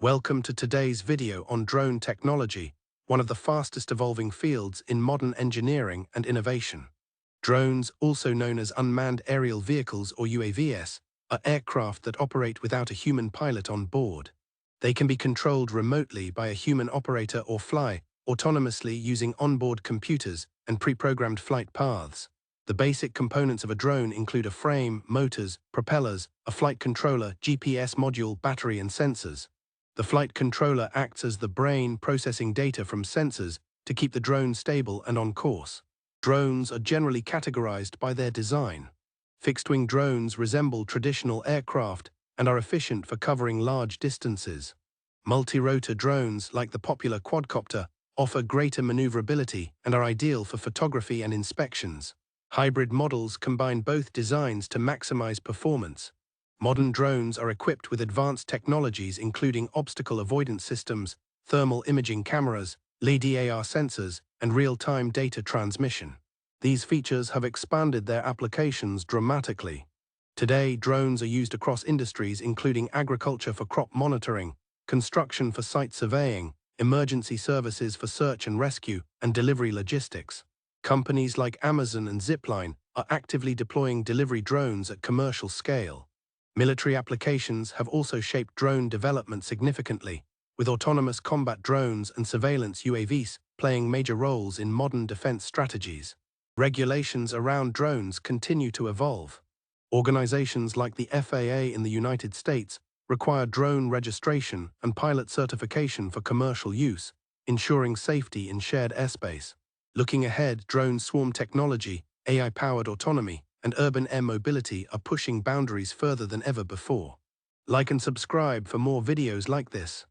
Welcome to today's video on drone technology, one of the fastest evolving fields in modern engineering and innovation. Drones, also known as unmanned aerial vehicles or UAVs, are aircraft that operate without a human pilot on board. They can be controlled remotely by a human operator or fly autonomously using onboard computers and pre-programmed flight paths. The basic components of a drone include a frame, motors, propellers, a flight controller, GPS module, battery and sensors. The flight controller acts as the brain processing data from sensors to keep the drone stable and on course. Drones are generally categorized by their design. Fixed-wing drones resemble traditional aircraft and are efficient for covering large distances. Multi-rotor drones, like the popular quadcopter, offer greater maneuverability and are ideal for photography and inspections. Hybrid models combine both designs to maximize performance. Modern drones are equipped with advanced technologies including obstacle avoidance systems, thermal imaging cameras, LiDAR sensors, and real-time data transmission. These features have expanded their applications dramatically. Today, drones are used across industries including agriculture for crop monitoring, construction for site surveying, emergency services for search and rescue, and delivery logistics. Companies like Amazon and Zipline are actively deploying delivery drones at commercial scale. Military applications have also shaped drone development significantly, with autonomous combat drones and surveillance UAVs playing major roles in modern defense strategies. Regulations around drones continue to evolve. Organizations like the FAA in the United States require drone registration and pilot certification for commercial use, ensuring safety in shared airspace. Looking ahead, drone swarm technology, AI-powered autonomy, and urban air mobility are pushing boundaries further than ever before. Like and subscribe for more videos like this.